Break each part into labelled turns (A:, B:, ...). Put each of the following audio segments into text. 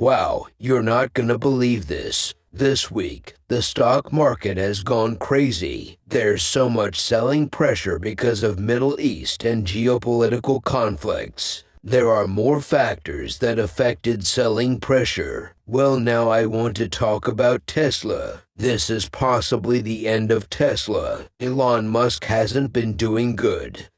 A: Wow, you're not gonna believe this. This week, the stock market has gone crazy. There's so much selling pressure because of Middle East and geopolitical conflicts. There are more factors that affected selling pressure. Well, now I want to talk about Tesla. This is possibly the end of Tesla. Elon Musk hasn't been doing good.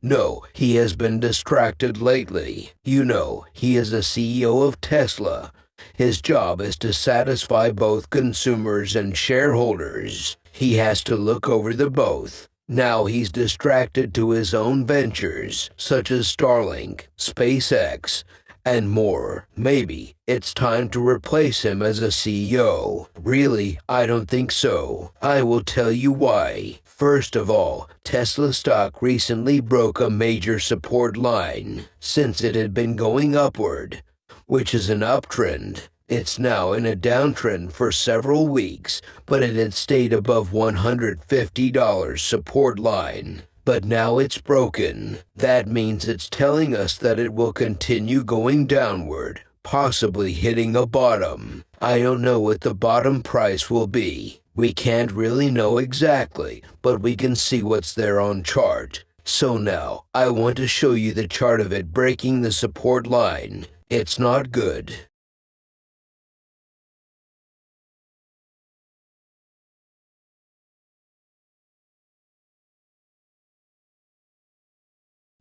A: No, he has been distracted lately. He is the CEO of Tesla. His job is to satisfy both consumers and shareholders. He has to look over the both. Now he's distracted to his own ventures, such as Starlink, SpaceX, and more. Maybe it's time to replace him as a CEO. Really, I don't think so. I will tell you why. First of all, Tesla stock recently broke a major support line, since it had been going upward, which is an uptrend. It's now in a downtrend for several weeks, but it had stayed above $150 support line. But now it's broken. That means it's telling us that it will continue going downward, possibly hitting a bottom. I don't know what the bottom price will be. We can't really know exactly, but we can see what's there on chart. So now, I want to show you the chart of it breaking the support line. It's not good.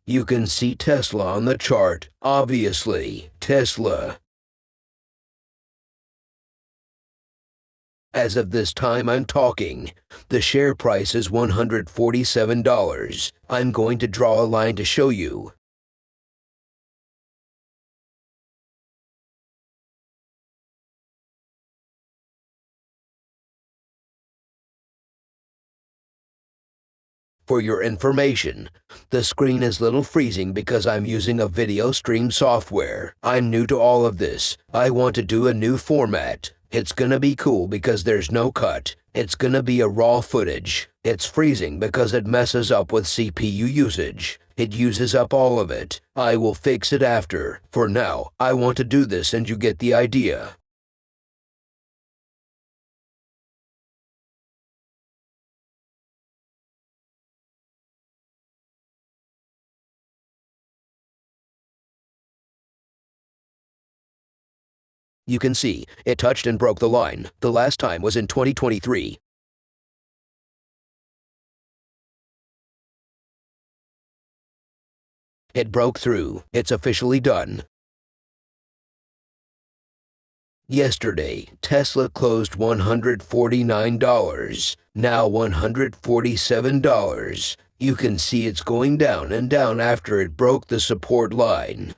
A: You can see Tesla on the chart, obviously. Tesla. As of this time I'm talking, the share price is $147. I'm going to draw a line to show you. For your information, the screen is little freezing because I'm using a video stream software. I'm new to all of this. I want to do a new format. It's gonna be cool because there's no cut. It's gonna be a raw footage. It's freezing because it messes up with CPU usage. It uses up all of it. I will fix it after. For now, I want to do this and you get the idea. You can see, it touched and broke the line. The last time was in 2023. It broke through. It's officially done. Yesterday, Tesla closed $149, now $147. You can see it's going down and down after it broke the support line.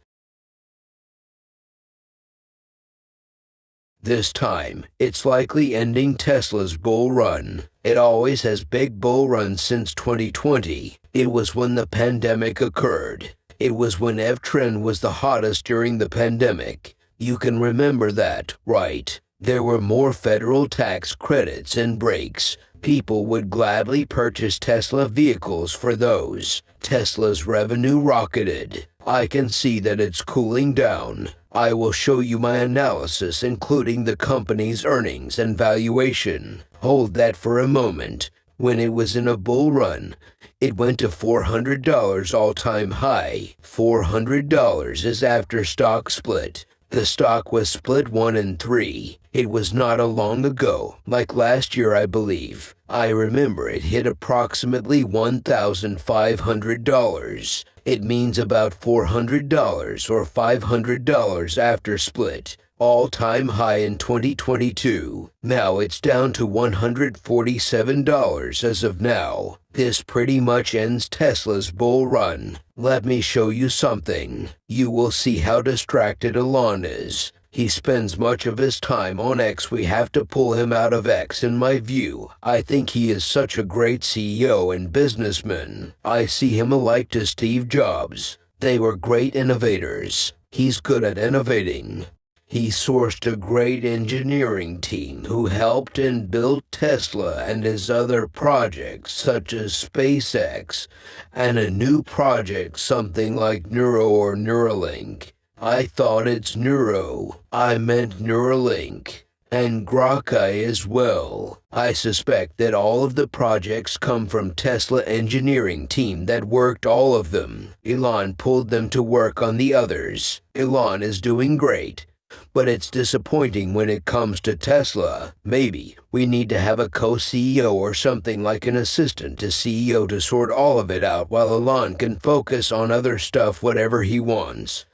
A: This time, it's likely ending Tesla's bull run. It always has big bull runs since 2020. It was when the pandemic occurred. It was when EV was the hottest during the pandemic. You can remember that, right? There were more federal tax credits and breaks. People would gladly purchase Tesla vehicles for those. Tesla's revenue rocketed. I can see that it's cooling down. I will show you my analysis including the company's earnings and valuation. Hold that for a moment. When it was in a bull run, it went to $400 all-time high. $400 is after stock split. The stock was split 1 and 3. It was not a long ago, like last year I believe. I remember it hit approximately $1,500. It means about $400 or $500 after split. All-time high in 2022. Now it's down to $147 as of now. This pretty much ends Tesla's bull run. Let me show you something. You will see how distracted Elon is. He spends much of his time on X. We have to pull him out of X in my view. I think he is such a great CEO and businessman. I see him alike to Steve Jobs. They were great innovators. He's good at innovating. He sourced a great engineering team who helped and built Tesla and his other projects such as SpaceX and a new project something like Neuro or Neuralink. I thought it's Neuro. I meant Neuralink. And Grokkai as well. I suspect that all of the projects come from Tesla engineering team that worked all of them. Elon pulled them to work on the others. Elon is doing great. But it's disappointing when it comes to Tesla. Maybe we need to have a co-CEO or something like an assistant to CEO to sort all of it out while Elon can focus on other stuff whatever he wants.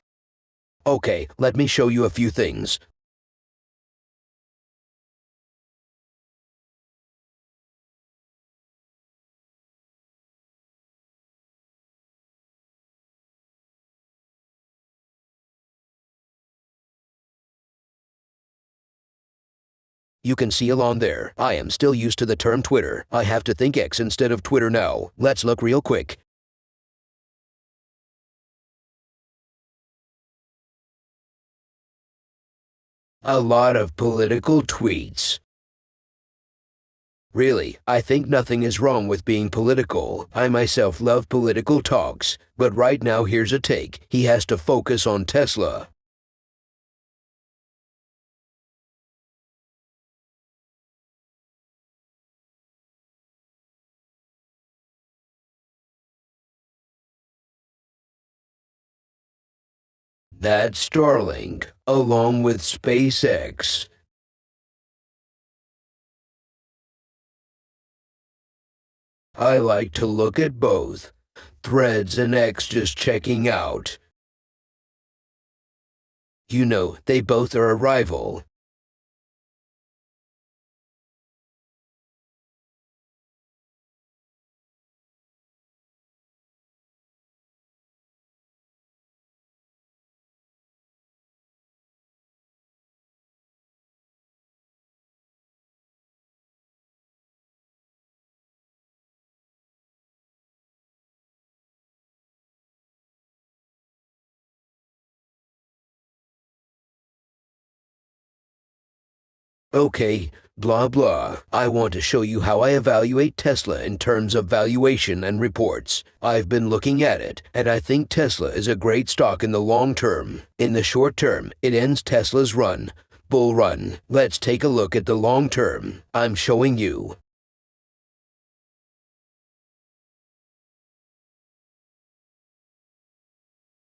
A: Okay, let me show you a few things. You can see Elon there. I am still used to the term Twitter. I have to think X instead of Twitter now. Let's look real quick. A lot of political tweets. Really, I think nothing is wrong with being political. I myself love political talks. But right now here's a take. He has to focus on Tesla. That's Starlink, along with SpaceX. I like to look at both. Threads and X just checking out. You know, they both are a rival. Okay, blah blah. I want to show you how I evaluate Tesla in terms of valuation and reports. I've been looking at it, and I think Tesla is a great stock in the long term. In the short term, it ends Tesla's run. Bull run. Let's take a look at the long term. I'm showing you.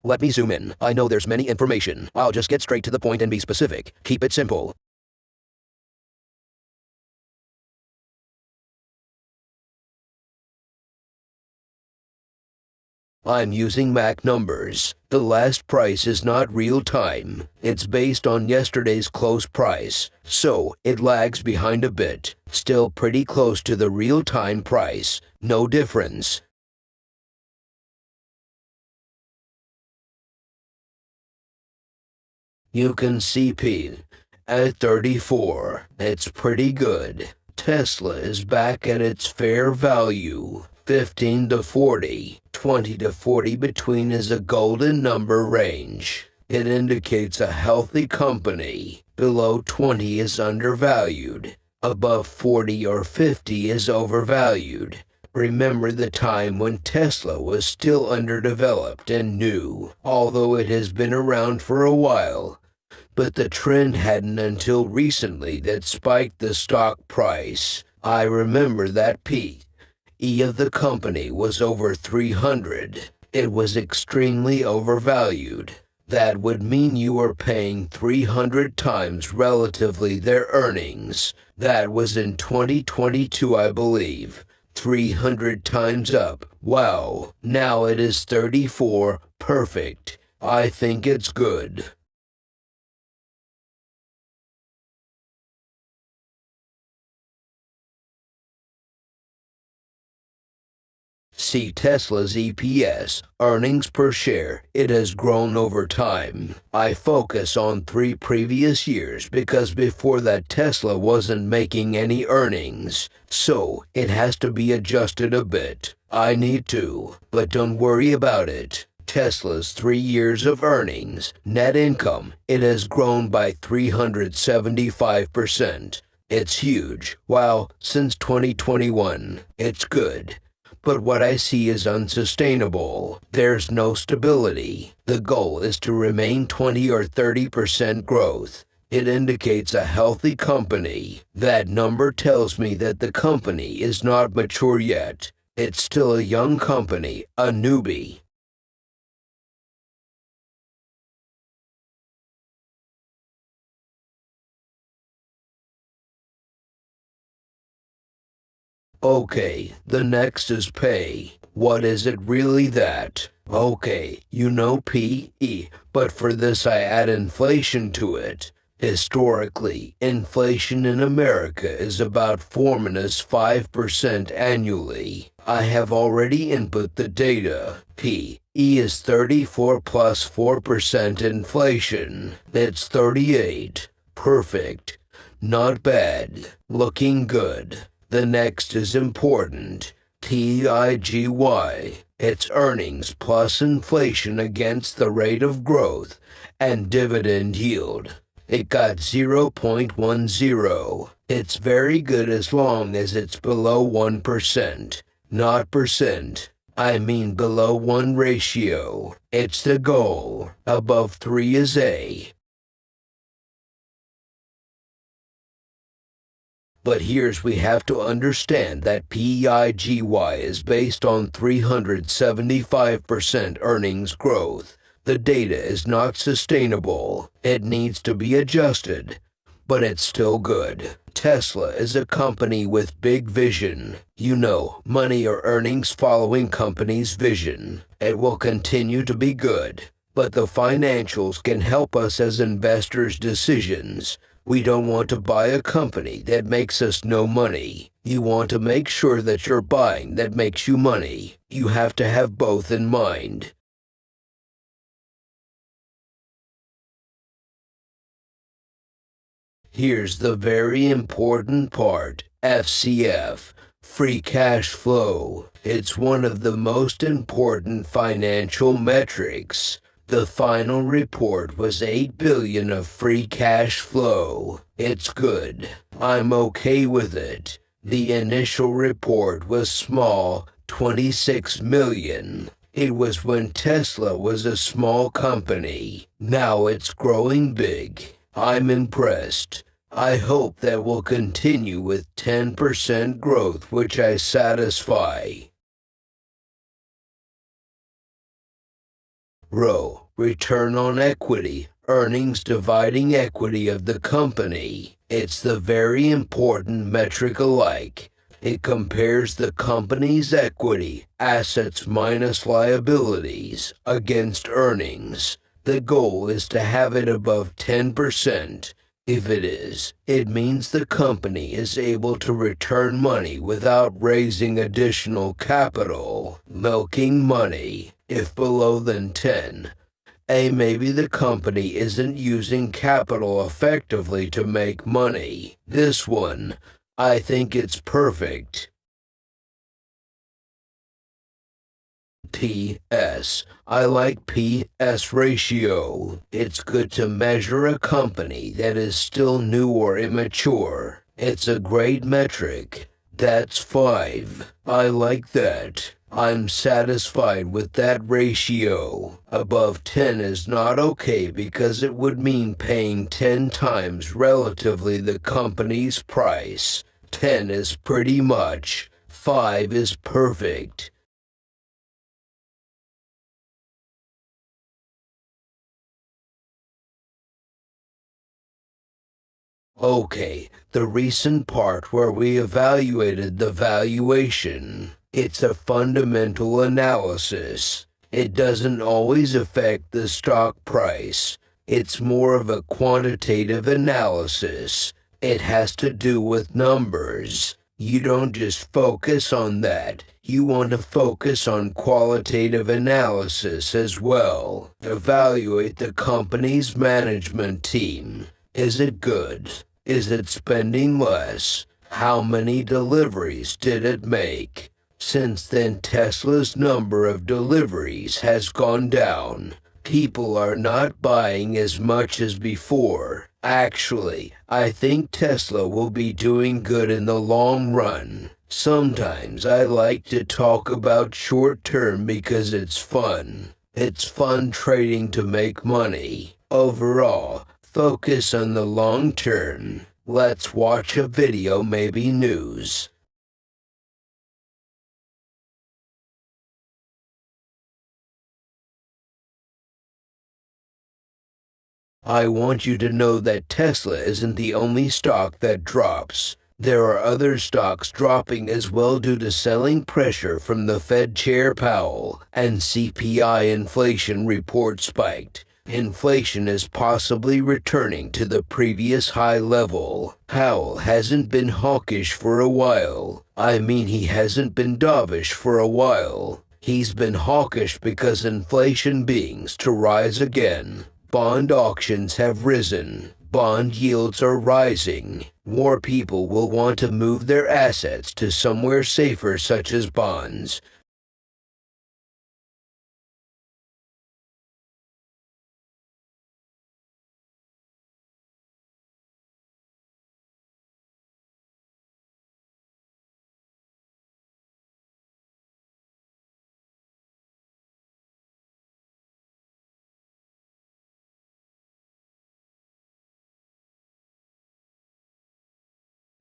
A: Let me zoom in. I know there's many information. I'll just get straight to the point and be specific. Keep it simple. I'm using Mac numbers. The last price is not real time. It's based on yesterday's close price, so it lags behind a bit. Still pretty close to the real time price. No difference. You can see P at 34. It's pretty good. Tesla is back at its fair value. 15 to 40, 20 to 40 between is a golden number range. It indicates a healthy company. Below 20 is undervalued. Above 40 or 50 is overvalued. Remember the time when Tesla was still underdeveloped and new, although it has been around for a while. But the trend hadn't until recently that spiked the stock price. I remember that peak. E of the company was over 300. It was extremely overvalued. That would mean you were paying 300 times relatively their earnings. That was in 2022, I believe. 300 times up. Wow. Now it is 34. Perfect. I think it's good. See Tesla's EPS, earnings per share. It has grown over time. I focus on 3 previous years because before that Tesla wasn't making any earnings. So it has to be adjusted a bit. I need to, but don't worry about it. Tesla's 3 years of earnings, net income, it has grown by 375%. It's huge. Wow, since 2021. It's good. but what I see is unsustainable. There's no stability. The goal is to remain 20 or 30% growth. It indicates a healthy company. That number tells me that the company is not mature yet. It's still a young company, a newbie. Okay, the next is pay. What is it really that? Okay, you know PE, but for this I add inflation to it. Historically, inflation in America is about 4-5% annually. I have already input the data. PE is 34 plus 4% inflation. That's 38. Perfect. Not bad. Looking good. The next is important. TIGY. It's earnings plus inflation against the rate of growth and dividend yield. It got 0.10. It's very good as long as it's below 1%, not percent. I mean below 1 ratio. It's the goal. Above 3 is A. But here's we have to understand that PIGY is based on 375% earnings growth. The data is not sustainable. It needs to be adjusted. But it's still good. Tesla is a company with big vision. You know, money or earnings following company's vision. It will continue to be good. But the financials can help us as investors' decisions. We don't want to buy a company that makes us no money. You want to make sure that you're buying that makes you money. You have to have both in mind. Here's the very important part. FCF, free cash flow. It's one of the most important financial metrics. The final report was $8 billion of free cash flow. It's good. I'm okay with it. The initial report was small, 26 million. It was when Tesla was a small company. Now it's growing big. I'm impressed. I hope that will continue with 10% growth, which I satisfy. Row, return on equity, earnings dividing equity of the company. It's the very important metric alike. It compares the company's equity, assets minus liabilities, against earnings. The goal is to have it above 10%. If it is, it means the company is able to return money without raising additional capital, milking money. If below than 10, maybe the company isn't using capital effectively to make money. This one, I think it's perfect. PS. I like PS ratio. It's good to measure a company that is still new or immature. It's a great metric. That's 5. I like that. I'm satisfied with that ratio. Above 10 is not okay because it would mean paying 10 times relatively the company's price. 10 is pretty much. 5 is perfect. Okay, the recent part where we evaluated the valuation. It's a fundamental analysis. It doesn't always affect the stock price. It's more of a quantitative analysis. It has to do with numbers. You don't just focus on that. You want to focus on qualitative analysis as well. Evaluate the company's management team. Is it good? Is it spending less? How many deliveries did it make? Since then, Tesla's number of deliveries has gone down. People are not buying as much as before. Actually, I think Tesla will be doing good in the long run. Sometimes I like to talk about short term because it's fun. It's fun trading to make money. Overall, focus on the long term. Let's watch a video, maybe news. I want you to know that Tesla isn't the only stock that drops. There are other stocks dropping as well due to selling pressure from the Fed Chair Powell, and CPI inflation report spiked. Inflation is possibly returning to the previous high level. Powell hasn't been hawkish for a while. I mean, he hasn't been dovish for a while. He's been hawkish because inflation begins to rise again. Bond auctions have risen. Bond yields are rising. More people will want to move their assets to somewhere safer, such as bonds.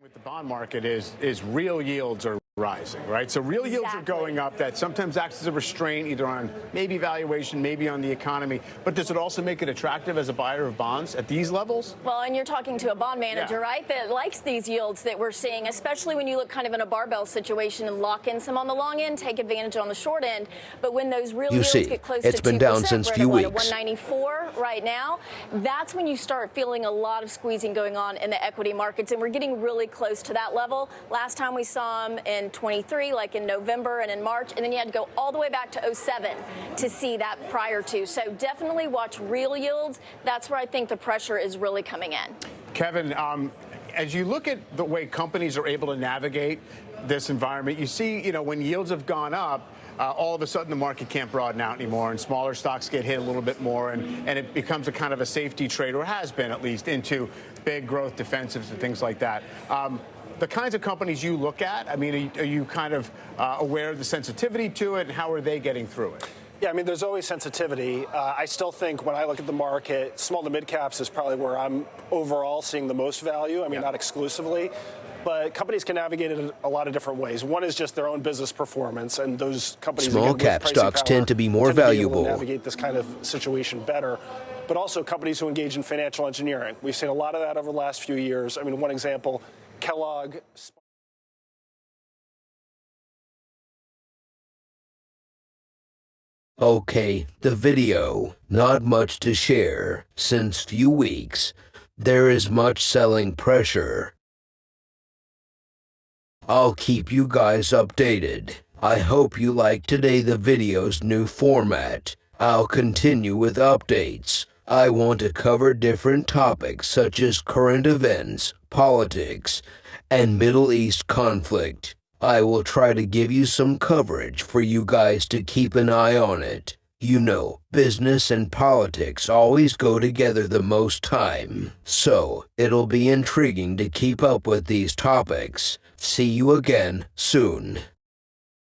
B: With the bond market is real yields are rising, right? So real yields are going up. That sometimes acts as a restraint, either on maybe valuation, maybe on the economy. But does it also make it attractive as a buyer of bonds at these levels?
C: Well, and you're talking to a bond manager, right, that likes these yields that we're seeing, especially when you look kind of in a barbell situation and lock in some on the long end, take advantage on the short end. But when those real yields get close to 2%,
A: it's been down since few weeks.
C: 194 right now, that's when you start feeling a lot of squeezing going on in the equity markets, and we're getting really close to that level. Last time we saw them in 23, like in November and in March, and then you had to go all the way back to 07 to see that prior to. So definitely watch real yields. That's where I think the pressure is really coming in.
B: Kevin, as you look at the way companies are able to navigate this environment, you see, when yields have gone up, all of a sudden the market can't broaden out anymore, and smaller stocks get hit a little bit more, and it becomes a kind of a safety trade, or has been at least, into big growth defensives and things like that. The kinds of companies you look at, I mean, are you kind of aware of the sensitivity to it, and how are they getting through it?
D: Yeah, I mean, there's always sensitivity. I still think when I look at the market, small to mid caps is probably where I'm overall seeing the most value. I mean, not exclusively. But companies can navigate it in a lot of different ways. One is just their own business performance, and those companies,
A: small cap stocks tend to be more valuable.
D: Navigate this kind of situation better. But also companies who engage in financial engineering. We've seen a lot of that over the last few years. I mean, one example, Kellogg.
A: Okay, the video. Not much to share. Since few weeks, there is much selling pressure. I'll keep you guys updated. I hope you like the video's new format. I'll continue with updates. I want to cover different topics such as current events, politics, and Middle East conflict. I will try to give you some coverage for you guys to keep an eye on it. You know, business and politics always go together the most time, so it'll be intriguing to keep up with these topics. See you again soon.